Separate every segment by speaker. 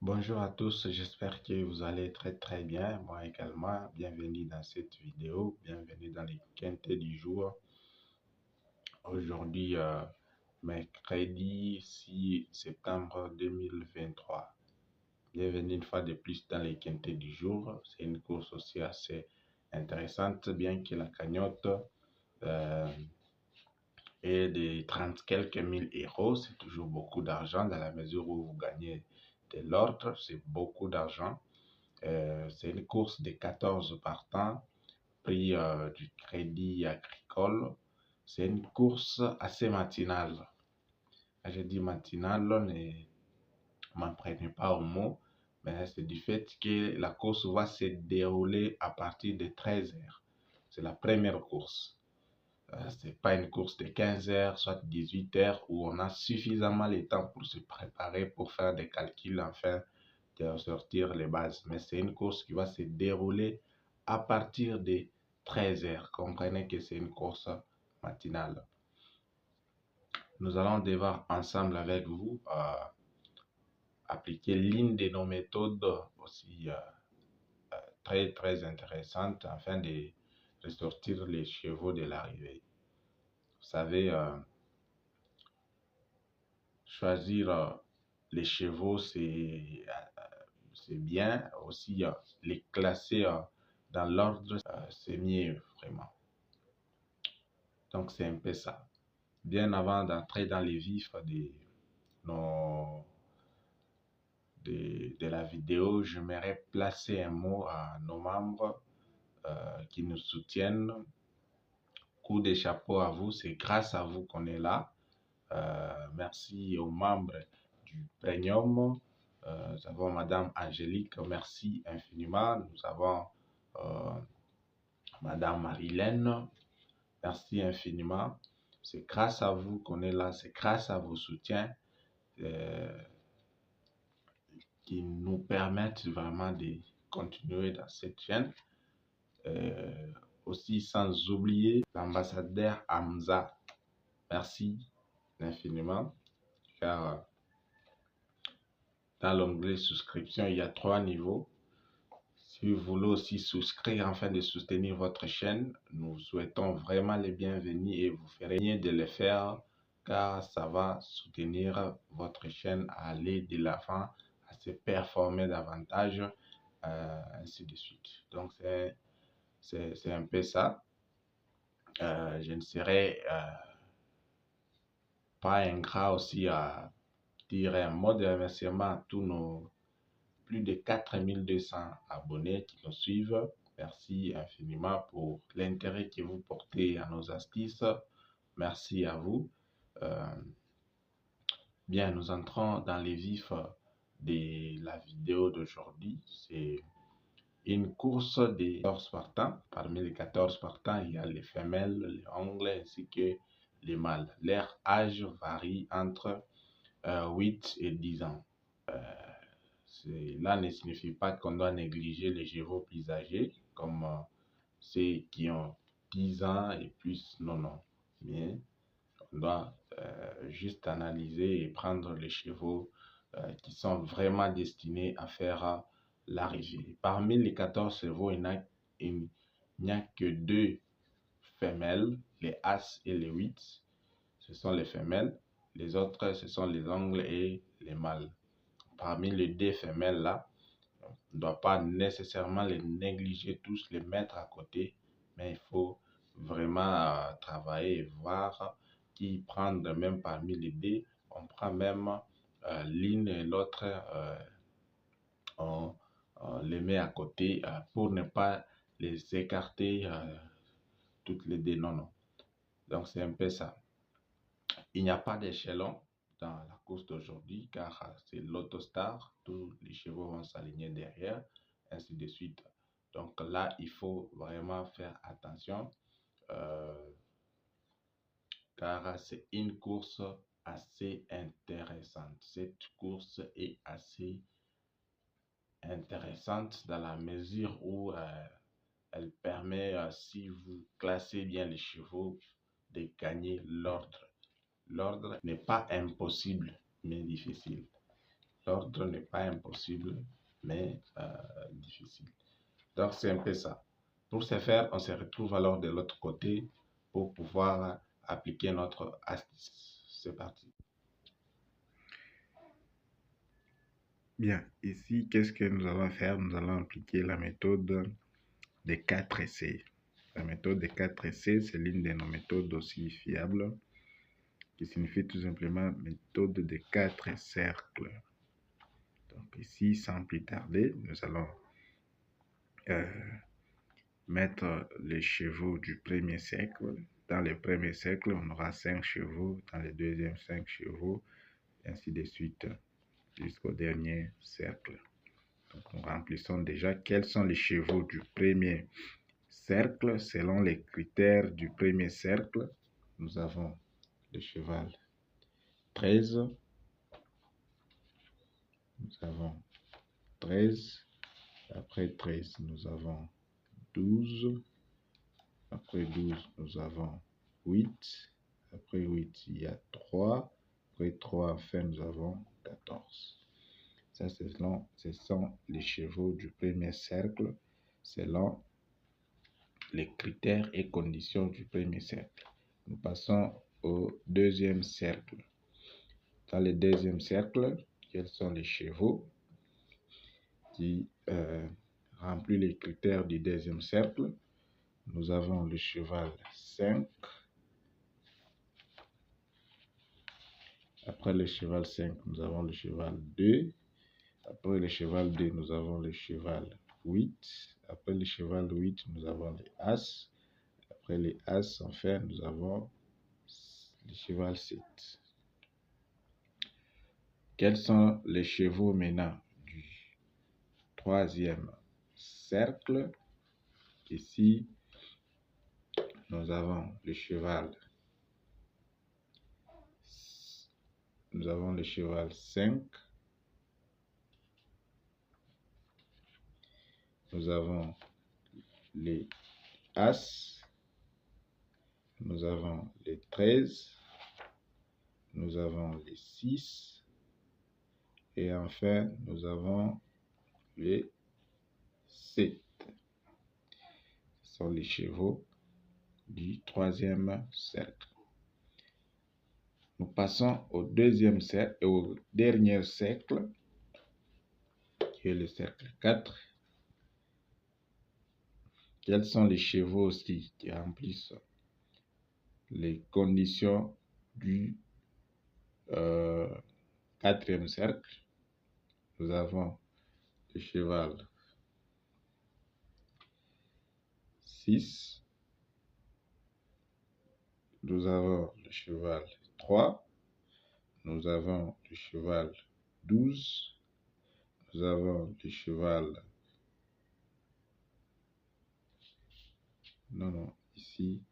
Speaker 1: Bonjour à tous, j'espère que vous allez très bien. Moi également, bienvenue dans cette vidéo, bienvenue dans les quintés du jour. Aujourd'hui, mercredi 6 septembre 2023. Bienvenue une fois de plus dans les quintés du jour. C'est une course aussi assez intéressante, bien que la cagnotte est de 30 quelques mille euros. C'est toujours beaucoup d'argent dans la mesure où vous gagnez de l'ordre, c'est beaucoup d'argent. C'est une course de 14 partants, prix du Crédit Agricole. C'est une course assez matinale. Quand je dis matinale, ne m'en prenez pas au mot, mais c'est du fait que la course va se dérouler à partir de 13 heures. C'est la première course. Ce n'est pas une course de 15 heures, soit 18 heures, où on a suffisamment le temps pour se préparer, pour faire des calculs, enfin, de sortir les bases. Mais c'est une course qui va se dérouler à partir de 13 heures. Comprenez que c'est une course matinale. Nous allons devoir ensemble avec vous appliquer l'une de nos méthodes aussi très intéressantes afin de ressortir les chevaux de l'arrivée. Vous savez, choisir les chevaux, c'est bien. Aussi, les classer dans l'ordre, c'est mieux, vraiment. Donc, c'est un peu ça. Bien avant d'entrer dans les vifs de la vidéo, j'aimerais placer un mot à nos membres qui nous soutiennent. Coup de chapeau à vous, c'est grâce à vous qu'on est là. Merci aux membres du Premium. Nous avons Madame Angélique, merci infiniment. Nous avons Madame Marilène, merci infiniment. C'est grâce à vous qu'on est là, c'est grâce à vos soutiens qui nous permettent vraiment de continuer dans cette chaîne. Aussi, sans oublier l'ambassadeur Hamza, merci infiniment, car dans l'onglet souscription, il y a 3 niveaux. Si vous voulez aussi souscrire afin de soutenir votre chaîne, nous souhaitons vraiment les bienvenus et vous ferez bien de le faire car ça va soutenir votre chaîne à aller de l'avant, à se performer davantage, ainsi de suite. Donc c'est un peu ça. Je ne serai pas ingrat aussi à dire un mot de remerciement à tous nos plus de 4200 abonnés qui nous suivent. Merci infiniment pour l'intérêt que vous portez à nos astuces. Merci à vous. Bien, nous entrons dans les vifs de la vidéo d'aujourd'hui. C'est une course des 14 partants. Parmi les 14 partants, il y a les femelles, les anglais ainsi que les mâles. Leur âge varie entre 8 et 10 ans. Cela ne signifie pas qu'on doit négliger les chevaux plus âgés, comme ceux qui ont 10 ans et plus. Non. Mais on doit juste analyser et prendre les chevaux qui sont vraiment destinés à faire l'arrivée. Parmi les 14 chevaux, il n'y a que 2 femelles, les As et les 8. Ce sont les femelles. Les autres, ce sont les angles et les mâles. Parmi les 2 femelles là, on ne doit pas nécessairement les négliger tous, les mettre à côté, mais il faut vraiment travailler et voir qui prendre même parmi les 2. On prend même l'une et l'autre, on les met à côté pour ne pas les écarter toutes les 2. Non. Donc c'est un peu ça. Il n'y a pas d'échelon dans la course d'aujourd'hui car c'est l'autostar, tous les chevaux vont s'aligner derrière, ainsi de suite. Donc là, il faut vraiment faire attention car c'est une course assez intéressante. Cette course est assez intéressante dans la mesure où elle permet, si vous classez bien les chevaux, de gagner l'ordre. L'ordre n'est pas impossible, mais difficile. L'ordre n'est pas impossible, mais difficile. Donc, c'est un peu ça. Pour ce faire, on se retrouve alors de l'autre côté pour pouvoir appliquer notre astuce. C'est parti. Bien, ici, qu'est-ce que nous allons faire? Nous allons appliquer la méthode des 4 essais. La méthode des 4 essais, c'est l'une de nos méthodes aussi fiables, qui signifie tout simplement méthode des 4 cercles. Donc ici, sans plus tarder, nous allons mettre les chevaux du premier cercle. Dans le premier cercle, on aura 5 chevaux, dans le deuxième 5 chevaux, et ainsi de suite, jusqu'au dernier cercle. Donc nous remplissons déjà quels sont les chevaux du premier cercle selon les critères du premier cercle. Nous avons le cheval 13, nous avons 13, après 13 nous avons 12, après 12 nous avons 8, après 8 il y a 3, après 3 enfin nous avons 14. Ça ce sont les chevaux du premier cercle selon les critères et conditions du premier cercle. Nous passons au deuxième cercle. Dans le deuxième cercle, quels sont les chevaux qui remplissent les critères du deuxième cercle? Nous avons le cheval 5. Après le cheval 5, nous avons le cheval 2. Après le cheval 2, nous avons le cheval 8. Après le cheval 8, nous avons les As. Après les As, enfin, nous avons le cheval 7. Quels sont les chevaux maintenant du troisième cercle? Ici, nous avons le cheval. Nous avons le cheval 5. Nous avons les As. Nous avons les 13. Nous avons les 6. Et enfin, nous avons les 7. Ce sont les chevaux du troisième cercle. Nous passons au deuxième cercle et au dernier cercle, qui est le cercle 4. Quels sont les chevaux aussi qui remplissent les conditions du quatrième cercle? Nous avons le cheval 6. Nous avons le cheval 3. Nous avons le cheval 12. Nous avons le cheval... Non, ici.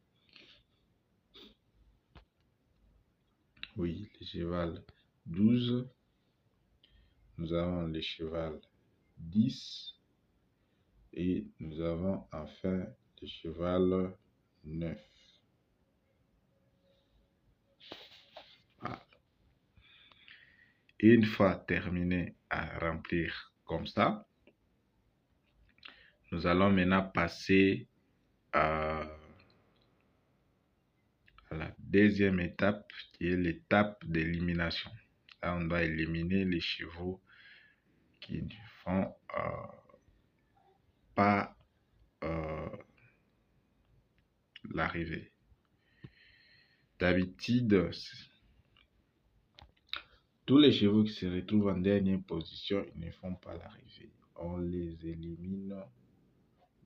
Speaker 1: Oui, le cheval 12. Nous avons le cheval 10. Et nous avons enfin le cheval 9. Voilà. Une fois terminé à remplir comme ça, nous allons maintenant passer à la deuxième étape qui est l'étape d'élimination. Là, on doit éliminer les chevaux qui ne font pas l'arrivée. D'habitude, tous les chevaux qui se retrouvent en dernière position, ils ne font pas l'arrivée. On les élimine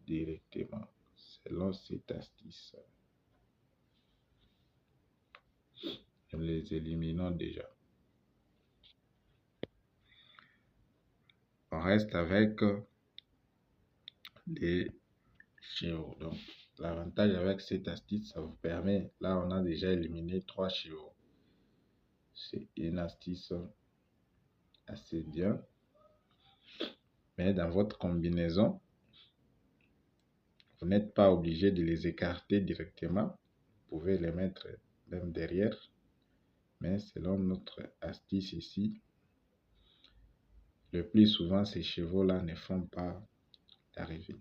Speaker 1: directement selon cette astuce. Nous les éliminons déjà. On reste avec les chevaux. Donc, l'avantage avec cette astuce, ça vous permet, là on a déjà éliminé 3 chevaux. C'est une astuce assez bien. Mais dans votre combinaison, vous n'êtes pas obligé de les écarter directement. Vous pouvez les mettre même derrière. Mais selon notre astuce ici, le plus souvent, ces chevaux-là ne font pas d'arrivée.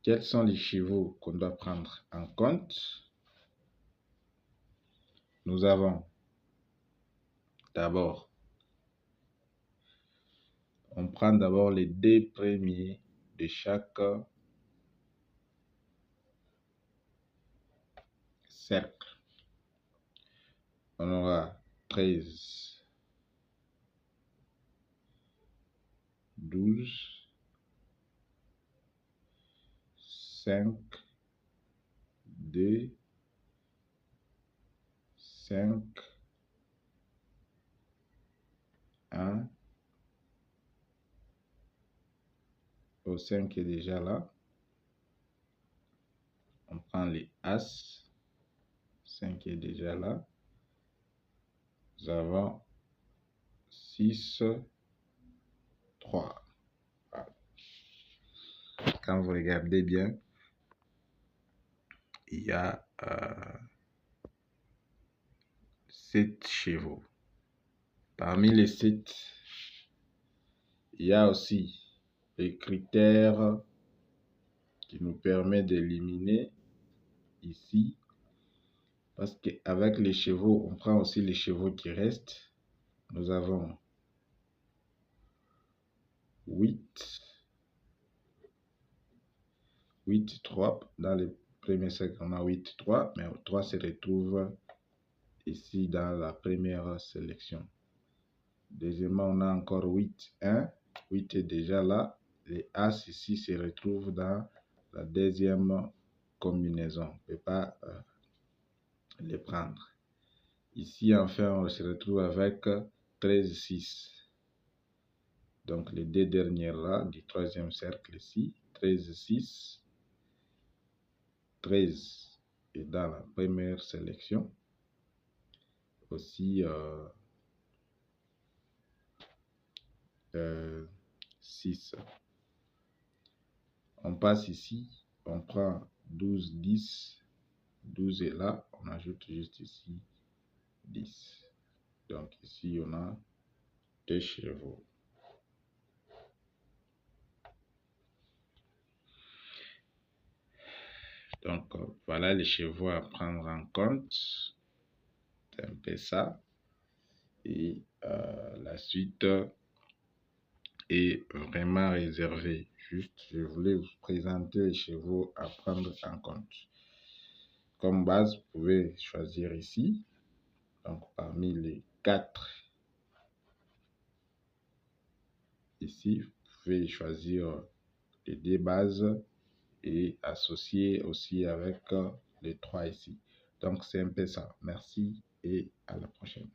Speaker 1: Quels sont les chevaux qu'on doit prendre en compte? Nous avons d'abord, on prend d'abord les 2 premiers de chaque cercle. On aura 13, 12, 5, 2, 5, 1. Au 5 est déjà là. On prend les As. 5 est déjà là. Nous avons 6, 3. Voilà. Quand vous regardez bien, il y a 7 chevaux. Parmi les 7, il y a aussi les critères qui nous permettent d'éliminer ici. Parce qu'avec les chevaux, on prend aussi les chevaux qui restent. Nous avons 8, 3. Dans les premiers cercles, on a 8, 3. Mais 3 se retrouve ici dans la première sélection. Deuxièmement, on a encore 8, 1. 8 est déjà là. Les As ici se retrouvent dans la deuxième combinaison. On ne peut pas les prendre. Ici, enfin, on se retrouve avec 13, 6. Donc, les 2 dernières là, du troisième cercle ici, 13, 6. 13 est dans la première sélection. Aussi, 6. On passe ici, on prend 12, 10. 12 est là, on ajoute juste ici 10. Donc ici, on a 2 chevaux. Donc voilà les chevaux à prendre en compte. C'est un peu ça. Et la suite est vraiment réservée. Juste, je voulais vous présenter les chevaux à prendre en compte. Comme base, vous pouvez choisir ici. Donc parmi les 4 ici, vous pouvez choisir les 2 bases et associer aussi avec les 3 ici. Donc c'est un peu ça. Merci et à la prochaine.